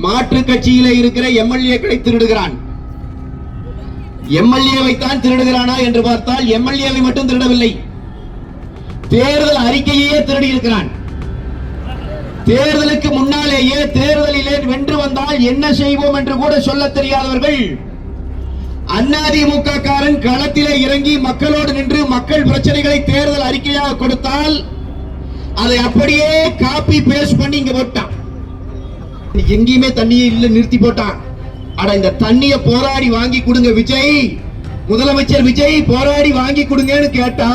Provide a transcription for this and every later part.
மாற்று கட்சியிலே இருக்கிற எம்எல்ஏக்களை திருடுகிறான். எம்எல்ஏவை தான் திருடுகிறானா என்று பார்த்தால் எம்எல்ஏவை மட்டும் திருடவில்லை, தேர்தல் அறிக்கையே திருடி இருக்கிறான். தேர்தலுக்கு முன்னாலேயே தேர்தலிலே வென்று வந்தால் என்ன செய்வோம் என்று கூட சொல்ல தெரியாதவர்கள் அதிமுக காரன் களத்திலே இறங்கி மக்களோடு நின்று மக்கள் பிரச்சனைகளை தேர்தல் அறிக்கையாக கொடுத்தால் அதை அப்படியே காப்பி பேஸ்ட் பண்ணி இங்க போட்டான். எங்கேயுமே தண்ணியை இல்ல நிறுத்தி போட்டான். அட இந்த தண்ணிய போராடி வாங்கி கொடுங்க விஜய், முதலமைச்சர் விஜய் போராடி வாங்கி கொடுங்கன்னு கேட்டா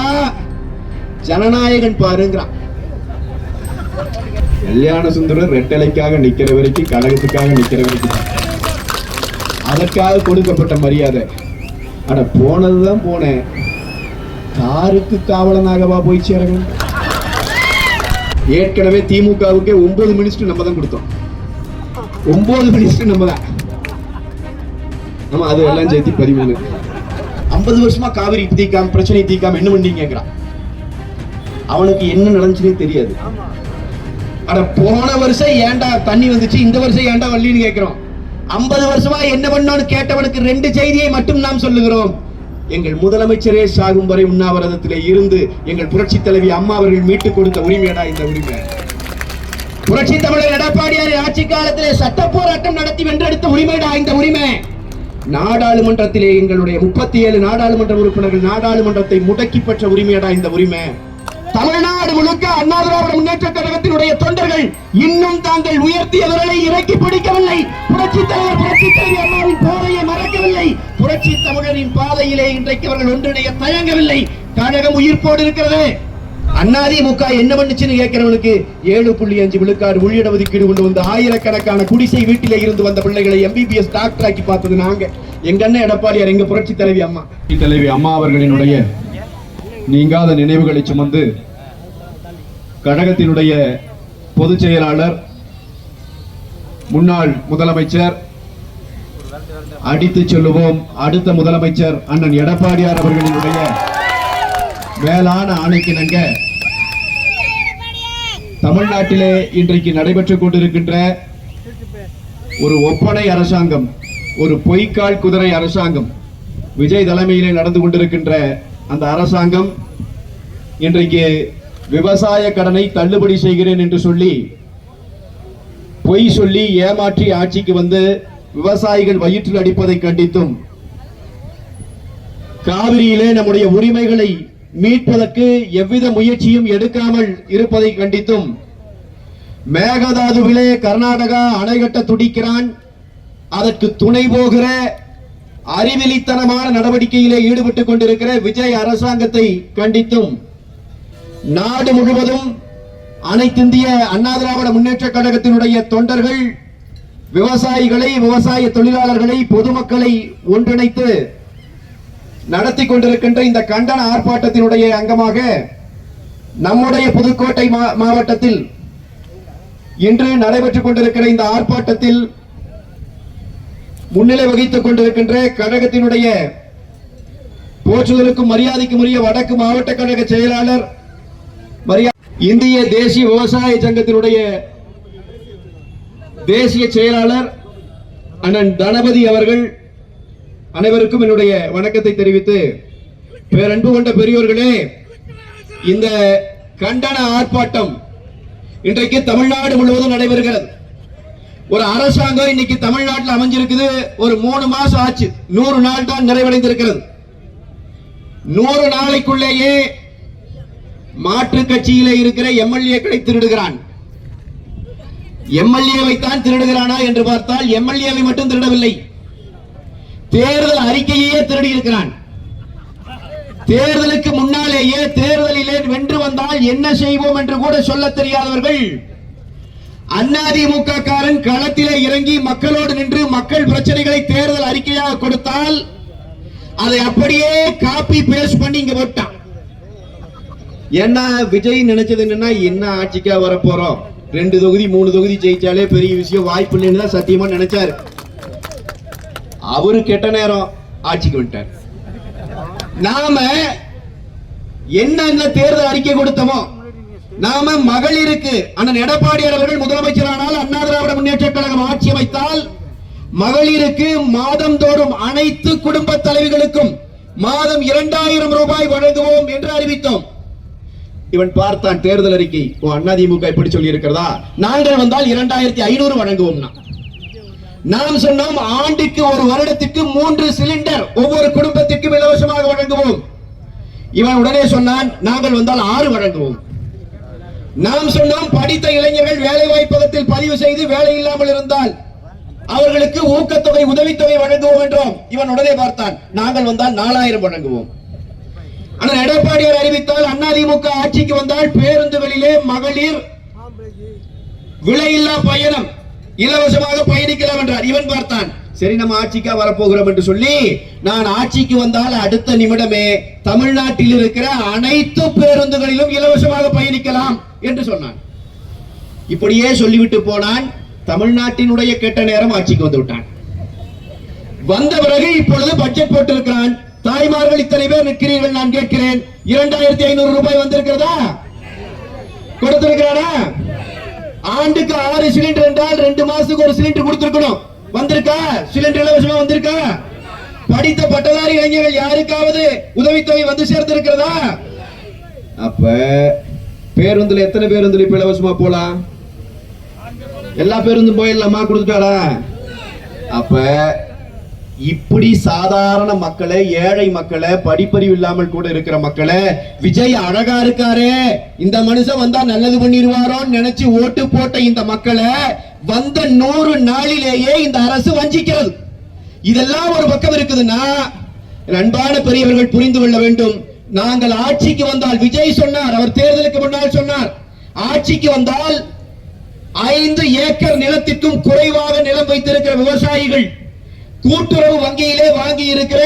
ஜனநாயகன் பாருங்கிறான். கல்யாண சுந்தரம் ரெட்டலைக்காக நிக்கிற வரைக்கும், கழகத்துக்காக நிக்கிற வரைக்கும் அதற்காக கொடுக்கப்பட்ட மரியாதை. அட போனதுதான் போனேன், காருக்கு காவலனாகவா போய் சேரணும். ஏற்கனவே திமுகவுக்கு 9 மினிஸ்டர் நம்ம தான் கொடுத்தோம், 9 மினிஸ்டர் நம்ம தான். நம்ம அது எல்லாம் சேர்த்து 13. 50 வருஷமா காவிரி தீக்காம பிரச்சனை தீக்காம என்ன பண்ணீங்க? அவனுக்கு என்ன நடந்துச்சுன்னே தெரியாது. அட போன வருஷம் ஏண்டா தண்ணி வந்துச்சு, இந்த வருஷம் ஏண்டா வள்ளின்னு கேட்கிறோம். 50 வருஷமா என்ன பண்ணோன்னு கேட்டவனுக்கு 2 செய்தியை மட்டும் நாம் சொல்லுகிறோம். எங்கள் முதலமைச்சரே சாகும் வரை உண்ணாவிரதத்திலே இருந்து எங்கள் புரட்சி தலைவி அம்மா அவர்கள் மீட்டுக் கொடுத்த உரிமையடா இந்த உரிமை. புரட்சி தமிழர் எடப்பாடியார் ஆட்சி காலத்திலே சட்ட போராட்டம் நடத்தி வென்றெடுத்த உரிமைடா இந்த உரிமை. நாடாளுமன்றத்திலே எங்களுடைய 37 நாடாளுமன்ற உறுப்பினர்கள் நாடாளுமன்றத்தை முடக்கி பெற்ற உரிமையடா இந்த உரிமை. தமிழ்நாடு முழுக்க அண்ணா திராவிட முன்னேற்ற கழகத்தினுடைய தொண்டர்கள் இன்னும் தாங்கள் உயர்த்திய விரலை இறக்கி பிடிக்கவில்லை. புரட்சி தலைவர் புரட்சி தலைவி அம்மாவின் பாதையை மறக்கவில்லை. புரட்சி தமிழரின் பாதையிலே இன்றைக்கு அவர்கள் ஒன்றிணைய தயங்கவில்லை. கழகம் உயிர்ப்போடு இருக்கிறது. அதிமுக என்ன பண்ணுச்சுன்னு கேட்கிறவனுக்கு 7.5 விழுக்காடு உள்ளிட ஒதுக்கீடு கொண்டு வந்து ஆயிரக்கணக்கான குடிசை வீட்டிலே இருந்து வந்த பிள்ளைகளை எம்பிபிஎஸ் டாக்டர் ஆக்கி பார்த்தது நாங்க. எங்க அண்ணன் எடப்பாடியார், எங்க புரட்சி தலைவி அம்மா. தலைவி அம்மா அவர்களினுடைய நீங்காத நினைவுகளை சுமந்து கழகத்தினுடைய பொதுச் செயலாளர், முன்னாள் முதலமைச்சர், அடித்து சொல்லுவோம் அடுத்த முதலமைச்சர் அண்ணன் எடப்பாடியார் அவர்களினுடைய மேலான ஆணைக்கிணங்க தமிழ்நாட்டிலே இன்றைக்கு நடைபெற்றுக் கொண்டிருக்கின்ற ஒரு ஒப்பனை அரசாங்கம், ஒரு பொய்க்கால் குதிரை அரசாங்கம், விஜய் தலைமையிலே நடந்து கொண்டிருக்கின்ற அந்த அரசாங்கம் இன்றைக்கு விவசாய கடனை தள்ளுபடி செய்கிறேன் என்று சொல்லி பொய் சொல்லி ஏமாற்றி ஆட்சிக்கு வந்து விவசாயிகள் வயிற்றில் அடிப்பதை கண்டித்தும், காவிரியிலே நம்முடைய உரிமைகளை மீட்பதற்கு எவ்வித முயற்சியும் எடுக்காமல் இருப்பதை கண்டித்தும், மேகதாதுவிலே கர்நாடகா அணை கட்ட துடிக்கிறான், அதற்கு துணை போகிற அறிவிலித்தனமான நடவடிக்கையிலே ஈடுபட்டுக் கொண்டிருக்கிற விஜய் அரசாங்கத்தை கண்டித்தும் நாடு முழுவதும் அனைத்திந்திய அண்ணா திராவிட முன்னேற்ற கழகத்தினுடைய தொண்டர்கள் விவசாயிகளை, விவசாய தொழிலாளர்களை, பொதுமக்களை ஒன்றிணைத்து நடத்தி கொண்டிருக்கின்ற இந்த கண்டன ஆர்ப்பாட்டத்தினுடைய அங்கமாக நம்முடைய புதுக்கோட்டை மாவட்டத்தில் இன்று நடைபெற்றுக் கொண்டிருக்கிற இந்த ஆர்ப்பாட்டத்தில் முன்னிலை வகித்துக் கொண்டிருக்கின்ற கழகத்தினுடைய போற்றுதலுக்கும் மரியாதைக்கும் உரிய வடக்கு மாவட்ட கழக செயலாளர், இந்திய தேசிய விவசாய சங்கத்தினுடைய தேசிய செயலாளர் அண்ணன் தனபதி அவர்கள் அனைவருக்கும் என்னுடைய வணக்கத்தை தெரிவித்து, பேரன்பு கொண்ட பெரியோர்களே, இந்த கண்டன ஆர்ப்பாட்டம் இன்றைக்கு தமிழ்நாடு முழுவதும் நடைபெறுகிறது. ஒரு அரசாங்கம் இன்னைக்கு தமிழ்நாட்டில் அமைஞ்சிருக்குது. ஒரு 3 மாசம் ஆச்சு, 100 நாள் தான் நிறைவடைந்திருக்கிறது. 100 நாளைக்குள்ளேயே மாற்று கட்சியிலே இருக்கிற எம்எல்ஏக்களை திருடுகிறான். எம்எல்ஏவை தான் திருடுகிறானா என்று பார்த்தால் எம்எல்ஏவை மட்டும் திருடவில்லை, தேர்தல் அறிக்கையே திருடி இருக்கிறான். தேர்தலுக்கு முன்னாலேயே தேர்தலிலே வென்று வந்தால் என்ன செய்வோம் என்று கூட சொல்ல தெரியாதவர்கள் அதிமுக காரன் களத்திலே இறங்கி மக்களோடு நின்று மக்கள் பிரச்சனைகளை தேர்தல் அறிக்கையாக கொடுத்தால் அதை அப்படியே காப்பி பேஸ்ட் பண்ணி இங்க போட்டான். என்ன விஜய் நினைச்சது என்னன்னா, என்ன ஆட்சிக்கா வர போறோம், 2 தொகுதி 3 தொகுதி ஜெயிச்சாலே பெரிய விஷயம், வாய்ப்பு இல்லைன்னு தான் சத்தியமா நினைச்சாரு. அவரு கெட்ட நேரம் ஆட்சிக்கு வந்துட்டார். நாம என்ன தேர்தல் அறிக்கை கொடுத்தோமோ நாம மகளிருக்கு அண்ணன் எடப்பாடியார் அவர்கள் முதலமைச்சரானால் அண்ணா திராவிட முன்னேற்ற கழகம் ஆட்சி அமைத்தால் மகளிருக்கு மாதந்தோறும் அனைத்து குடும்ப தலைவிகளுக்கும் மாதம் 2000 ரூபாய் வழங்குவோம் என்று அறிவித்தோம். இவன் பார்த்தான் தேர்தல் அறிக்கை, அதிமுக இப்படி சொல்லி இருக்கிறதா, நாங்கள் வந்தால் 2500 வழங்குவோம். நாம் சொன்னோம் ஆண்டுக்கு ஒரு வருடத்துக்கு 3 சிலிண்டர் ஒவ்வொரு குடும்பத்திற்கும் இலவசமாக வழங்குவோம். இவன் உடனே சொன்னான் நாங்கள் வந்தால் 6 வழங்குவோம். நாம் சொன்னோம் படித்த இளைஞர்கள் வேலை வாய்ப்பகத்தில் பதிவு செய்து வேலை இல்லாமல் இருந்தால் அவர்களுக்கு ஊக்கத்தொகை உதவித்தொகை வழங்குவோம் என்றோம். இவன் உடனே பார்த்தான் நாங்கள் வந்தால் 4000 வழங்குவோம். ஆனால் எடப்பாடியார் அறிவித்தால் அதிமுக ஆட்சிக்கு வந்தால் பேருந்துகளிலே மகளிர் விலையில்லா பயணம் இலவசமாக பயணிக்கலாம் என்றார். இவன் பார்த்தான் சரி நம்ம ஆட்சிக்கா வரப்போகிறோம் என்று சொல்லி நான் ஆட்சிக்கு வந்தால் அடுத்த நிமிடமே தமிழ்நாட்டில் இருக்கிற அனைத்து பேருந்துகளிலும் இலவசமாக பயணிக்கலாம் என்று சொன்னான். இப்படியே சொல்லிவிட்டு போனான். தமிழ்நாட்டினுடைய கெட்ட நேரம் ஆட்சிக்கு வந்து விட்டான். வந்த பிறகு இப்பொழுது பட்ஜெட் போட்டிருக்கிறான். தாய்மார்கள் இத்தனை பேர் நிற்கிறீர்கள், நான் கேட்கிறேன் 2500 ரூபாய் வந்திருக்கிறதா? கொடுத்திருக்கிறானா? ஆண்டுக்கு 6 சிலிண்டர் என்றால் 2 மாசத்துக்கு ஒரு சிலிண்டர் கொடுத்திருக்கணும். வந்திருக்கா? சிலிண்டர் இலவசமா வந்திருக்கா? படித்த பட்டதாரி இளைஞர்கள் யாருக்காவது உதவித்தொகை வந்து சேர்ந்திருக்கிறதா? அப்ப பேருந்துல எத்தனை பேருந்துல இப்ப இலவசமா போலாம்? எல்லா பேருந்தும் போயிடலாமா? கொடுத்துட்டாரா? அப்ப இப்படி சாதாரண மக்களை, ஏழை மக்களை, படிப்பறிவு இல்லாமல் கூட இருக்கிற மக்களை, விஜய் அழகா இருக்காரே இந்த மனுஷன் வந்தா நல்லது பண்ணிடுவாரோன்னு நினைச்சு ஓட்டு போட்ட இந்த மக்களை வந்த 100 நாளிலேயே இந்த அரசு வஞ்சிக்கிறது. இதெல்லாம் ஒரு பக்கம் இருக்குதுன்னா அன்பான பெரியவர்கள் புரிந்து கொள்ள வேண்டும். நாங்கள் ஆட்சிக்கு வந்தால், விஜய் சொன்னார், அவர் தேர்தலுக்கு முன்னால் சொன்னார், ஆட்சிக்கு வந்தால் 5 ஏக்கர் நிலத்திற்கும் குறைவாக நிலம் வைத்திருக்கிற விவசாயிகள் கூட்டுறவு வங்கியிலே வாங்கி இருக்கிற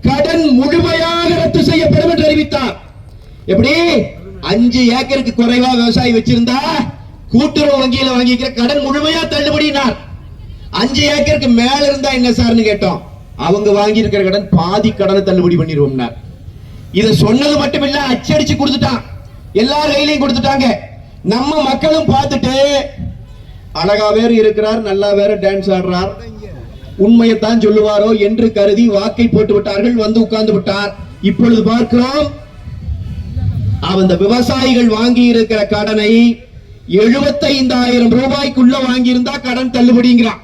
கடன் முழுமையாக ரத்து செய்யப்படும் என்று அறிவித்தார். எப்படி? 5 ஏக்கருக்கு குறைவா விவசாயி வச்சிருந்தா கூட்டுறவு வங்கியில வாங்கிக்கிற கடன் முழுமையா தள்ளுபடினார். 5 ஏக்கருக்கு மேல இருந்தா என்ன சார்னு கேட்டோம். அவங்க வாங்கி இருக்கிற கடன் பாதி கடனை தள்ளுபடி பண்ணிடுவோம். இதை சொன்னது மட்டும் இல்ல, அச்சடிச்சு கொடுத்துட்டான், எல்லார் கையிலையும் கொடுத்துட்டாங்க. நம்ம மக்களும் பார்த்துட்டு அழகா வேற இருக்கிறார், நல்லா வேற டான்ஸ் ஆடுறார், உண்மையைத்தான் சொல்லுவாரோ என்று கருதி வாக்கை போட்டு விட்டார்கள். வந்து உட்கார்ந்து விட்டார். இப்பொழுது பார்க்கிறோம் அந்த விவசாயிகள் வாங்கி இருக்கிற கடனை 75,000 ரூபாய்க்குள்ள வாங்கி இருந்தா கடன் தள்ளுபடிங்கிறான்.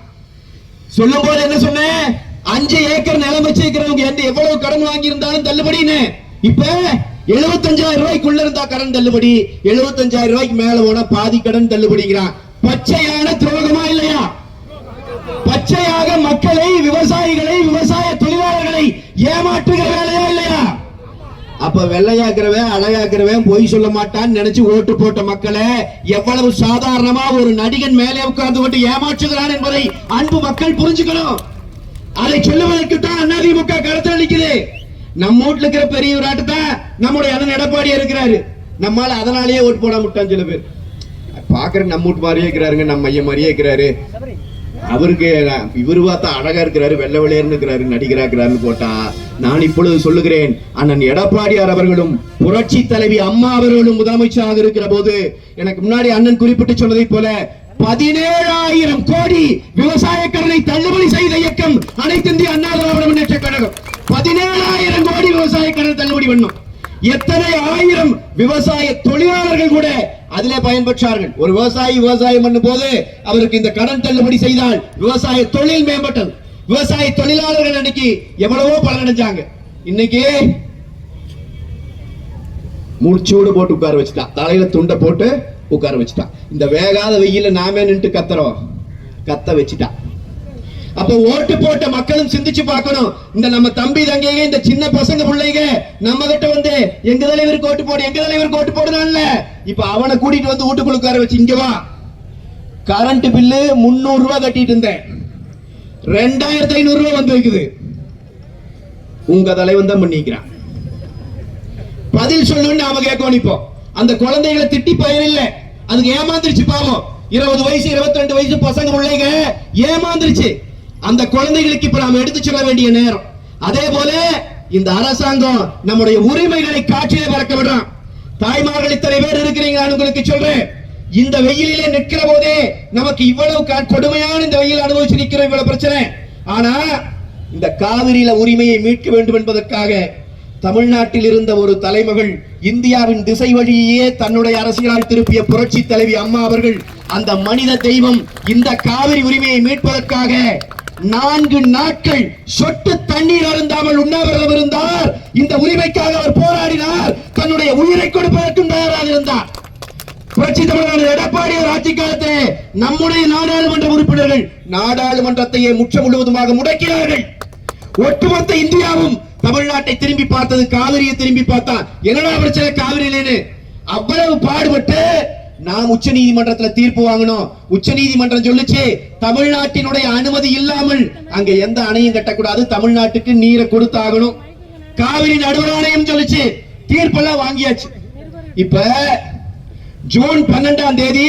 சொல்லும் போது என்ன சொன்னேன்? 5 ஏக்கர் நிலம் வச்சிருக்கிறவங்க எவ்வளவு கடன் வாங்கி இருந்தாலும் தள்ளுபடின்னு. இப்ப 75,000 ரூபாய்க்குள்ள இருந்தா கடன் தள்ளுபடி, 75,000 ரூபாய்க்கு மேல போனா பாதி கடன் தள்ளுபடிங்கிறான். பச்சையான துரோகமா இல்லையா? பச்சையாக மக்களை, விவசாயிகளை, விவசாய தொழிலாளர்களை ஏமாற்றுகிற வேலையா இல்லையா? அப்ப வெள்ளையாக்குறவன், அழகாக்குறவன், பொய் சொல்ல மாட்டான்னு நினைச்சு ஓட்டு போட்ட மக்களை எவ்வளவு சாதாரணமா ஒரு நடிகன் மேலே உட்கார்ந்து கொண்டு ஏமாற்றுகிறான் என்பதை அன்பு மக்கள் புரிஞ்சுக்கணும். அதை சொல்லுவதற்கு தான் அதிமுக களத்தில் அளிக்குது. நம்ம வீட்டுல இருக்கிற பெரிய விராட்டு தான் நம்முடைய அண்ணன் எடப்பாடியா இருக்கிறாரு. நம்மால அதனாலேயே ஓட்டு போட முட்டான் சில பேர். பாக்குற நம்ம வீட்டு மாதிரியே இருக்கிறாருங்க, நம்ம ஐயா மாதிரியே இருக்கிறாரு, அவருக்கு இவரு பார்த்தா அழகா இருக்கிறாரு, வெள்ளை வெளியேன்னு இருக்கிறாரு, நடிகராக்கிறாருன்னு போட்டா, நான் இப்பொழுது சொல்லுகிறேன், அண்ணன் எடப்பாடியார் அவர்களும் புரட்சி தலைவி அம்மா அவர்களும் முதலமைச்சராக இருக்கிற போது எனக்கு முன்னாடி அண்ணன் குறிப்பிட்டு சொன்னதை போல 17,000 கோடி விவசாய கடனை தள்ளுபடி செய்த இயக்கம் அனைத்து இந்திய அண்ணா திராவிட முன்னேற்ற கழகம். 17,000 கோடி விவசாய கடன் தள்ளுபடி பண்ணும். எத்தனை ஆயிரம் விவசாய தொழிலாளர்கள் கூட அதிலே பயன்பெற்றார்கள். ஒரு விவசாயி விவசாயம் பண்ணும் போது அவருக்கு இந்த கடன் தள்ளுபடி செய்தால் விவசாய தொழில் மேம்பட்டது. விவசாய தொழிலாளர்கள் அன்னைக்கு எவ்வளவோ பலனடைஞ்சாங்க. இன்னைக்கு மூச்சோடு போட்டு உட்கார வச்சுட்டான், தலையில துண்டை போட்டு உட்கார வச்சுட்டான். இந்த வேகாத வெயில நாமே நின்று கத்துறோம், கத்த வச்சுட்டான். அப்ப ஓட்டு போட்ட மக்களும் சிந்திச்சு பார்க்கணும். இந்த நம்ம தம்பி தங்கைங்க, இந்த சின்ன பசங்க பிள்ளைங்க நம்ம கிட்ட வந்து எங்க தலைவருக்கு ஓட்டு போடு, எங்க தலைவருக்கு ஓட்டு போடுறான்ல, இப்ப அவனை கூட்டிட்டு வந்து வீட்டுக்குள்ள உட்கார வச்சு இங்க வா, கரண்ட் பில்லு 300 ரூபாய் கட்டிட்டு இருந்தேன், 2,500 ரூபாய் வந்து வைக்குது, உங்க தலைவன் தான் பண்ணிக்கிறான், பதில் சொல்லணும்னு நாம கேட்கணும். இப்போ அந்த குழந்தைகளை திட்டி பயன் இல்லை, அதுக்கு ஏமாந்துருச்சு பாவம். 20 வயசு 22 வயசு பசங்க பிள்ளைங்க ஏமாந்துருச்சு. அந்த குழந்தைகளுக்கு இப்ப நாம எடுத்து சொல்ல வேண்டிய நேரம். அதே போல இந்த அரசாங்கம் நம்முடைய உரிமைகளை காட்சியில பறக்க விடுறான். தாய்மார்கள் இத்தனை பேர் இருக்கிறீங்க, நான் உங்களுக்கு சொல்றேன், இந்த வெயிலிலே நிற்கிற போதே நமக்கு இவ்வளவு கொடுமையான இந்த வெயில் அனுபவிச்சு நிற்கிற இவ்வளவு பிரச்சனை. ஆனா இந்த காவிரியில உரிமையை மீட்க வேண்டும் என்பதற்காக தமிழ்நாட்டில் இருந்த ஒரு தலைமகள் இந்தியாவின் திசை வழியே தன்னுடைய அரசியலால் திருப்பிய புரட்சி தலைவி அம்மா அவர்கள் அந்த மனித தெய்வம் இந்த காவிரி உரிமையை மீட்பதற்காக 4 நாட்கள் சொட்டு தண்ணீர் அருந்தாமல் உண்ணாவிரதம் இருந்தார். இந்த உரிமைக்காக அவர் போராடினார். தன்னுடைய உயிரை கொடுப்பதற்கும் தயாராக இருந்தார். புரட்சி தமிழர் எடப்பாடியார் ஆட்சி காலத்திலே நம்முடைய நாடாளுமன்ற உறுப்பினர்கள் நாடாளுமன்றத்தையே முற்ற முழுவதுமாக முடக்கினார்கள். ஒட்டுமொத்த இந்தியாவும் தமிழ்நாட்டை திரும்பி பார்த்தது, காவிரியை திரும்பி பார்த்தான். என்னடா பிரச்சனை காவிரியிலேன்னு அவ்வளவு பாடுபட்டு நாம் உச்ச நீதிமன்றத்தில் தீர்ப்பு வாங்கணும். உச்ச நீதிமன்றம் சொல்லுச்சு, தமிழ்நாட்டினுடைய அனுமதி இல்லாமல் அங்க எந்த அணையும் கட்டக்கூடாது, தமிழ்நாட்டுக்கு நீரை கொடுத்தாகணும். காவிரி நடுவர் ஆணையம் சொல்லுச்சு, தீர்ப்பெல்லாம் வாங்கியாச்சு. இப்ப ஜூன் 12ஆம் தேதி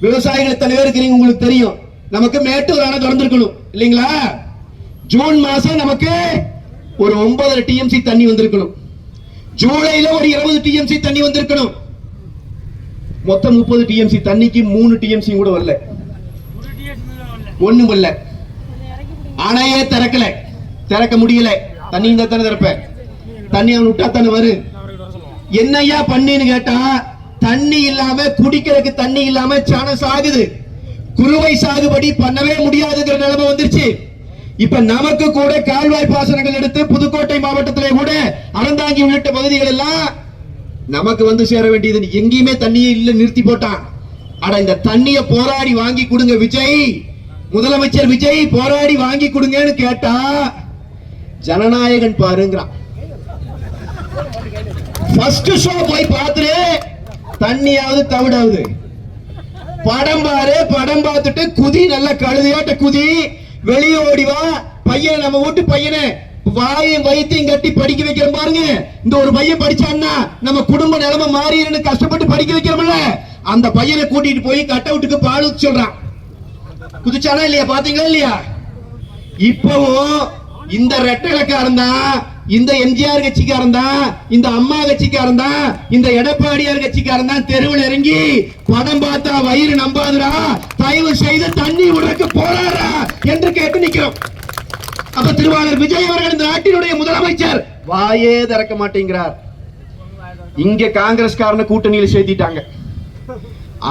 விவசாயிகள் தலைவர் இருக்கிறீங்க, உங்களுக்கு தெரியும், நமக்கு மேட்டூர் அணை திறந்திருக்கணும் இல்லைங்களா? ஜூன் மாசம் நமக்கு ஒரு 9 டிஎம்சி தண்ணி வந்திருக்கணும். ஜூலைல ஒரு 20 டிஎம்சி தண்ணி வந்திருக்கணும். மொத்தம் 30 டிஎம்சி தண்ணிக்கு 3 டிஎம்சி கூட வரல, ஒண்ணும் வரல. அணையே திறக்கல, திறக்க முடியல. தண்ணி இந்த தானே திறப்ப, தண்ணி அவன் விட்டா தானே வரும். என்னையா பண்ணின்னு கேட்டா, தண்ணி இல்லாம குடிக்கிறதுக்கு தண்ணி இல்லாம சாணம் சாகுது. குறுவை சாகுபடி பண்ணவே முடியாதுங்கிற நிலைமை வந்துருச்சு. இப்ப நமக்கு கூட கால்வாய் பாசனங்கள் எடுத்து புதுக்கோட்டை மாவட்டத்திலே கூட அறந்தாங்கி உள்ளிட்ட பகுதிகள் எல்லாம் நமக்கு வந்து சேர வேண்டியது. எங்கேயுமே தண்ணியே இல்ல, நிறுத்தி போட்டான். ஆனா இந்த தண்ணிய போராடி வாங்கி கொடுங்க விஜய், முதலமைச்சர் விஜய் போராடி வாங்கி கொடுங்கன்னு கேட்டா ஜனநாயகன் பாருங்கிறான். ஃபர்ஸ்ட் ஷோ போய் பார்த்துட்டு தண்ணியாவது தவிடாவது, படம் பாரு, படம் பார்த்துட்டு குதி, நல்ல கழுதையாட்ட குதி, வெளியே ஓடிவா. பையன், நம்ம வீட்டு பையனை வாயும் வயிற்றையும் கட்டி படிக்க வைக்கிறோம் பாருங்க. இந்த ஒரு பையன் படிச்சான்னா நம்ம குடும்ப நிலைமை மாறின்னு கஷ்டப்பட்டு படிக்க வைக்கிறோம்ல, அந்த பையனை கூட்டிட்டு போய் கட் அவுட்டுக்கு பால் ஊத்த சொல்றான். குதிச்சானா இல்லையா? பாத்தீங்களா இல்லையா? இப்பவும் இந்த ரெட்டலக்காரன் தான், இந்த எம்ஜிஆர் கட்சிக்காரன் தான், இந்த அம்மா கட்சிக்காரன் தான், இந்த எடப்பாடியார் கட்சிக்காரன் தான் தெருவில் இறங்கி படம் பார்த்தா வயிறு நம்பாதுரா, தயவு செய்து தண்ணி உடற்கு போறாரா என்று கேட்டு நிக்கிறோம். அப்ப திருவாளர் விஜய் அவர்கள் இந்த நாட்டினுடைய முதலமைச்சர் வாயே திறக்க மாட்டேங்கிறார். இங்க காங்கிரஸ்காரனை கூட்டணியில் சேர்த்திட்டாங்க.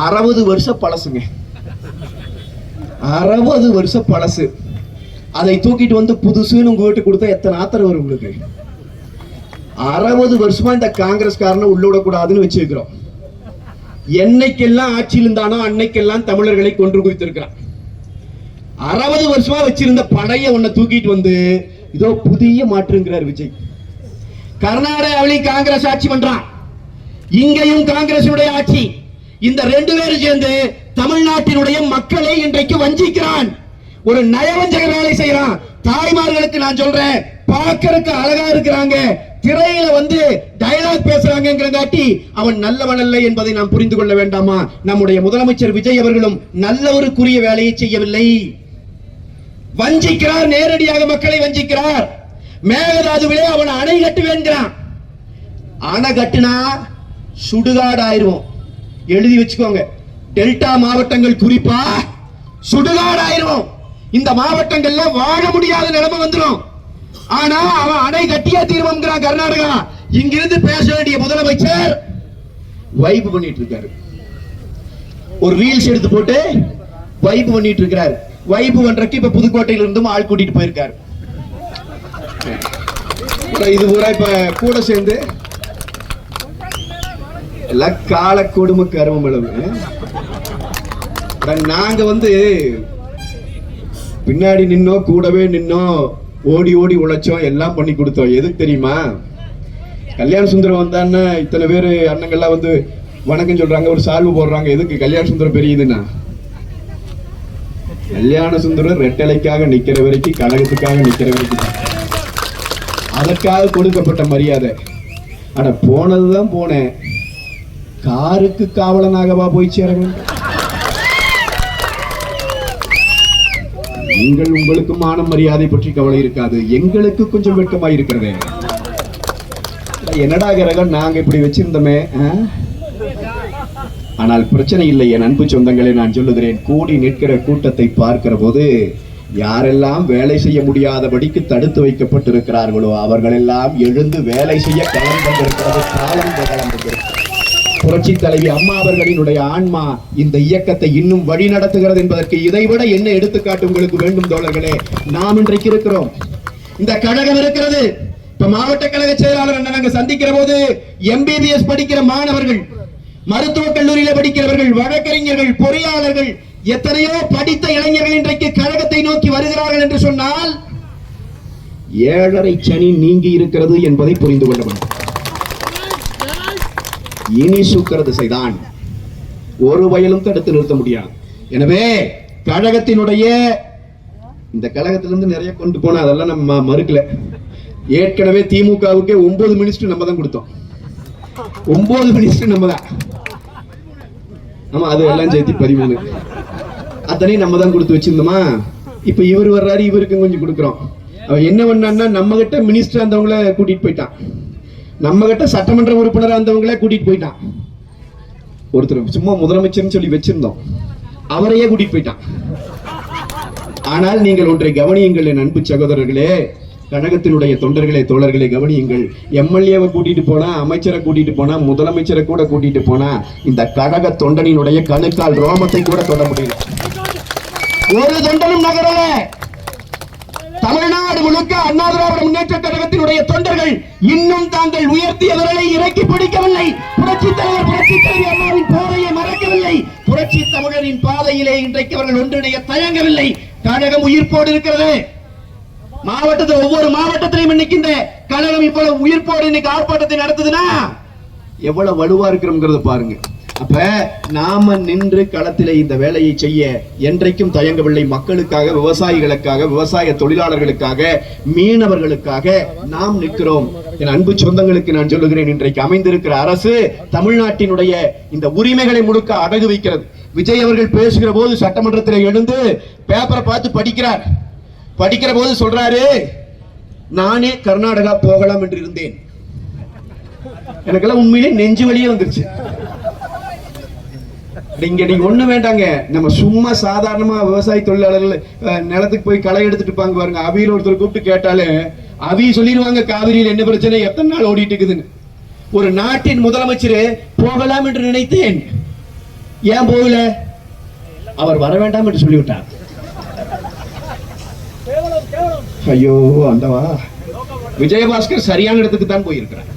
60 வருஷம் பழசுங்க, 60 வருஷம் பழசு. அதை தூக்கிட்டு வந்து புதுசுன்னு உங்க வீட்டு கொடுத்தா எத்தனை ஆத்திரம் வரும் உங்களுக்கு? 60 வருஷமா இந்த காங்கிரஸ்காரனை உள்ள விடக்கூடாதுன்னு வச்சிருக்கிறோம். என்னைக்கெல்லாம் ஆட்சியில் இருந்தானோ அன்னைக்கெல்லாம் தமிழர்களை கொன்று குவித்திருக்கிறான். 60 வருஷமா வச்சிருந்த படைய ஒன்ன தூக்கிட்டு வந்து இதோ புதிய மாற்றுங்கிறார் விஜய். கர்நாடகாவிலையும் காங்கிரஸ் ஆட்சி பண்றான், இங்கேயும் காங்கிரசுடைய ஆட்சி. இந்த 2 பேரும் சேர்ந்து தமிழ்நாட்டினுடைய மக்களை இன்றைக்கு வஞ்சிக்கிறான். ஒரு நயவஞ்சக வேலை செய்யறான். தாய்மார்களுக்கு நான் சொல்றேன், பார்க்கறதுக்கு அழகா இருக்கிறாங்க, திரையில வந்து டயலாக் பேசுறாங்கிறங்காட்டி அவன் நல்லவன் அல்ல என்பதை நாம் புரிந்து கொள்ள வேண்டாமா? நம்முடைய முதலமைச்சர் விஜய் அவர்களும் நல்ல ஒரு குறிய வேலையை செய்யவில்லை. வஞ்சிக்கிறார், நேரடியாக மக்களை வஞ்சிக்கிறார். மேகதாதுவிலே அவன் அணை கட்டுவேன்கிறான். அணை கட்டுனா சுடுகாடு ஆயிருவோம். எழுதி வச்சுக்கோங்க, டெல்டா மாவட்டங்கள் குறிப்பா சுடுகாடு ஆயிருவோம். இந்த மாவட்டங்கள்ல வாழ முடியாத நிலைமை வந்துடும். ஆனா அவன் அணை கட்டியா தீர்மானம் கர்நாடகா. இங்கிருந்து பேச வேண்டிய முதலமைச்சர் வைப் பண்ணிட்டு இருக்காரு. ஒரு ரீல்ஸ் எடுத்து போட்டு வைப் பண்ணிட்டு இருக்காரு. வைப் பண்றதுக்கு இப்ப புதுக்கோட்டையில இருந்தும் ஆள் கூட்டிட்டு போயிருக்காரு. இது பூரா இப்ப கூட சேர்ந்து எல்லாம் கால கொடுமை கருமம் அளவு. நாங்க வந்து பின்னாடி நின்னோம், கூடவே நின்னோம், ஓடி ஓடி உழைச்சோம், எல்லாம் பண்ணி கொடுத்தோம். எதுக்கு தெரியுமா? கல்யாண சுந்தரம் வந்தான்னு இத்தனை பேர் அண்ணங்கள்லாம் வந்து வணக்கம் சொல்றாங்க, ஒரு சால்வு போடுறாங்க. எதுக்கு? கல்யாண சுந்தரம் பெரியதுன்னா. கல்யாண சுந்தரம் ரெட்டலைக்காக நிக்கிற வரைக்கும், கழகத்துக்காக நிக்கிற வரைக்கும், அதற்காக கொடுக்கப்பட்ட மரியாதை. ஆனா போனதுதான் போனேன், காருக்கு காவலனாகவா போய் சேர வேண்டும்? நீங்கள் உங்களுக்கு மான மரியாதை பற்றி கவலை இருக்காது, எங்களுக்கு கொஞ்சம் வெட்கமாய் இருக்கிறது. என்னடா கிரகம் நாங்க இப்படி வச்சிருந்தோமே. ஆனால் பிரச்சனை இல்லை என் அன்பு சொந்தங்களே, நான் சொல்லுகிறேன், கூடி நிற்கிற கூட்டத்தை பார்க்கிற போது யாரெல்லாம் வேலை செய்ய முடியாதபடிக்கு தடுத்து வைக்கப்பட்டிருக்கிறார்களோ அவர்களெல்லாம் எழுந்து வேலை செய்ய களம் வந்திருக்கிறது, காலம் வந்திருக்கிறது. புரட்சி தலைவி அம்மா அவர்களினுடைய ஆன்மா இந்த இயக்கத்தை இன்னும் வழி நடத்துகிறது என்பதற்கு இதைவிட என்ன எடுத்துக்காட்டு உங்களுக்கு வேண்டும் தோழர்களே? நாம் இன்றைக்கு இருக்கிறோம், இந்த கழகம் இருக்கிறது. இப்ப மாவட்ட கழக செயலாளர் நாங்க சந்திக்கிற போது MBBS படிக்கிற மாணவர்கள், மருத்துவக் கல்லூரியில படிக்கிறவர்கள், வழக்கறிஞர்கள், பொறியாளர்கள், எத்தனையோ படித்த இளைஞர்கள் இன்றைக்கு கழகத்தை நோக்கி வருகிறார்கள் என்று சொன்னால் 7.5 சனி நீங்கி இருக்கிறது என்பதை புரிந்து கொள்ள வேண்டும். இனி சுக்கிர திசைதான், ஒரு வயலும் தடுத்து நிறுத்த முடியாது. எனவே கழகத்தினுடைய இந்த கழகத்திலிருந்து நிறைய கொண்டு போன அதெல்லாம் நம்ம மறுக்கல. ஏற்கனவே திமுகவுக்கு 9 மினிஸ்டர் நம்ம தான் கொடுத்தோம், 9 மினிஸ்டர் நம்ம தான். ஆமா, அது எல்லாம் சேர்த்து 13 அத்தனையும் நம்ம தான் கொடுத்து வச்சிருந்தோமா. இப்ப இவர் வர்றாரு, இவருக்கு கொஞ்சம் கொடுக்குறோம். அவன் என்ன பண்ணான்னா நம்ம கிட்ட மினிஸ்டர் அந்தவங்கள கூட்டிட்டு போயிட்டான், நம்ம கிட்ட சட்டமன்ற உறுப்பினர் அந்தவங்களே கூட்டிட்டு போயிட்டான். ஒருத்தர் சும்மா முதலமைச்சர்னு சொல்லி வச்சிருந்தோம், அவரையே கூட்டிட்டு போயிட்டான். ஆனால் நீங்கள் ஒன்றை கவனியுங்கள் என் அன்பு சகோதரர்களே, கழகத்தினுடைய தொண்டர்களே, தோழர்களை கவனியுங்கள். MLA-வை கூட்டிட்டு போனா, அமைச்சரை கூட்டிட்டு போனா, முதலமைச்சரை கூட கூட்டிட்டு போனா இந்த கழக தொண்டனினுடைய கணுக்கால் ரோமத்தை கூட தொட முடியல. ஒரு தொண்டனும் நகரல. தமிழ்நாடு முழுக்க அண்ணா திராவிட முன்னேற்ற கழகத்தினுடைய தொண்டர்கள் இன்னும் தாங்கள் உயர்த்திய விரலை இறக்கி பிடிக்கவில்லை. புரட்சி தலைவி அம்மாவின் பாதையை மறக்கவில்லை. புரட்சி தமிழரின் பாதையிலே இன்றைக்கு அவர்கள் ஒன்றிணைய தயங்கவில்லை. கழகம் உயிர்ப்போடு இருக்கிறது. மாவட்டத்தில் ஒவ்வொரு மாவட்டத்திலையும் இன்னைக்கு இந்த கழகம் இவ்வளவு உயிர்ப்போடு இன்னைக்கு ஆர்ப்பாட்டத்தை நடத்துதுன்னா எவ்வளவு வலுவா இருக்கிறோம்ங்கிறத பாருங்க. அப்ப நாம நின்று களத்திலே இந்த வேலையை செய்ய என்றைக்கும் தயங்கவில்லை. மக்களுக்காக, விவசாயிகளுக்காக, விவசாய தொழிலாளர்களுக்காக, மீனவர்களுக்காக நாம் நிற்கிறோம். என் அன்பு சொந்தங்களுக்கு நான் சொல்லுகிறேன், இன்றைக்கு அமைந்திருக்கிற அரசு தமிழ்நாட்டினுடைய இந்த உரிமைகளை முழுக்க அடகு வைக்கிறது. விஜய் அவர்கள் பேசுகிற போது சட்டமன்றத்தில் எழுந்து பேப்பரை பார்த்து படிக்கிறார். படிக்கிற போது சொல்றாரு, நானே கர்நாடகா போகலாம் என்று இருந்தேன். எனக்கெல்லாம் உண்மையிலே நெஞ்சு வலியே வந்துருச்சு. இங்க நீங்க ஒண்ணு வேண்டாங்க, நம்ம சும்மா சாதாரணமா விவசாய தொழிலாளர்கள் நிலத்துக்கு போய் களை எடுத்துட்டு பாங்க பாருங்க. அவியில் ஒருத்தர் கூப்பிட்டு கேட்டாலே அவி சொல்லிடுவாங்க, காவிரியில் என்ன பிரச்சனை, எத்தனை நாள் ஓடிட்டு இருக்குதுன்னு. ஒரு நாட்டின் முதலமைச்சர் போகலாம் என்று நினைத்தேன், ஏன் போகல, அவர் வர வேண்டாம் என்று சொல்லிவிட்டார். ஐயோ அந்தவா, விஜயபாஸ்கர் சரியான இடத்துக்கு தான் போயிருக்கிறார்.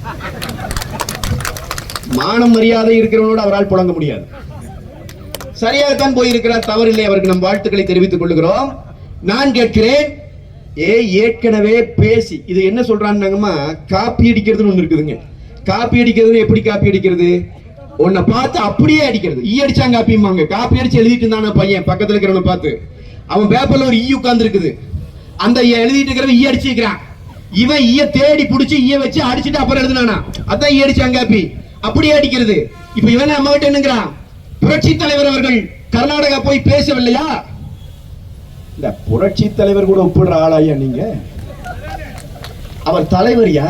மானம் மரியாதை இருக்கிறவனோடு அவரால் புழங்க முடியாது. சரியாகத்தான் போயிருக்கிறார், தவறில்லை. அவருக்கு நம் வாழ்த்துக்களை தெரிவித்துக் கொள்கிறோம். நான் கேட்கிறேன், ஏற்கனவே பேசி இது என்ன சொல்றாங்கம்மா, காப்பி அடிக்கிறதுன்னு ஒண்ணு இருக்குதுங்க. காப்பி அடிக்கிறது எப்படி காப்பி அடிக்கிறது? உன்னை பார்த்து அப்படியே அடிக்கிறது. ஈ அடிச்சாங்க காப்பிம்பாங்க. காப்பி அடிச்சு எழுதிட்டு இருந்தான பையன் பக்கத்துல இருக்கிறவனை பார்த்து, அவன் பேப்பர்ல ஒரு ஈ உட்கார்ந்து இருக்குது, அந்த எழுதிட்டு இருக்கிறவன் ஈ அடிச்சுக்கிறான். இவன் ஈய தேடி புடிச்சு ஈய வச்சு அடிச்சுட்டு அப்புறம் எழுதுனானா, அதான் ஈ அடிச்சாங்க காப்பி. அப்படியே அடிக்கிறது. இப்ப இவன் நம்ம கிட்ட என்னங்கிறான், புரட்சி தலைவர் அவர்கள் கர்நாடகா போய் பேசவில்லையா? இந்த புரட்சி தலைவர் கூட ஒப்பிடுற ஆளாயா நீங்க? அவர் தலைவரியா?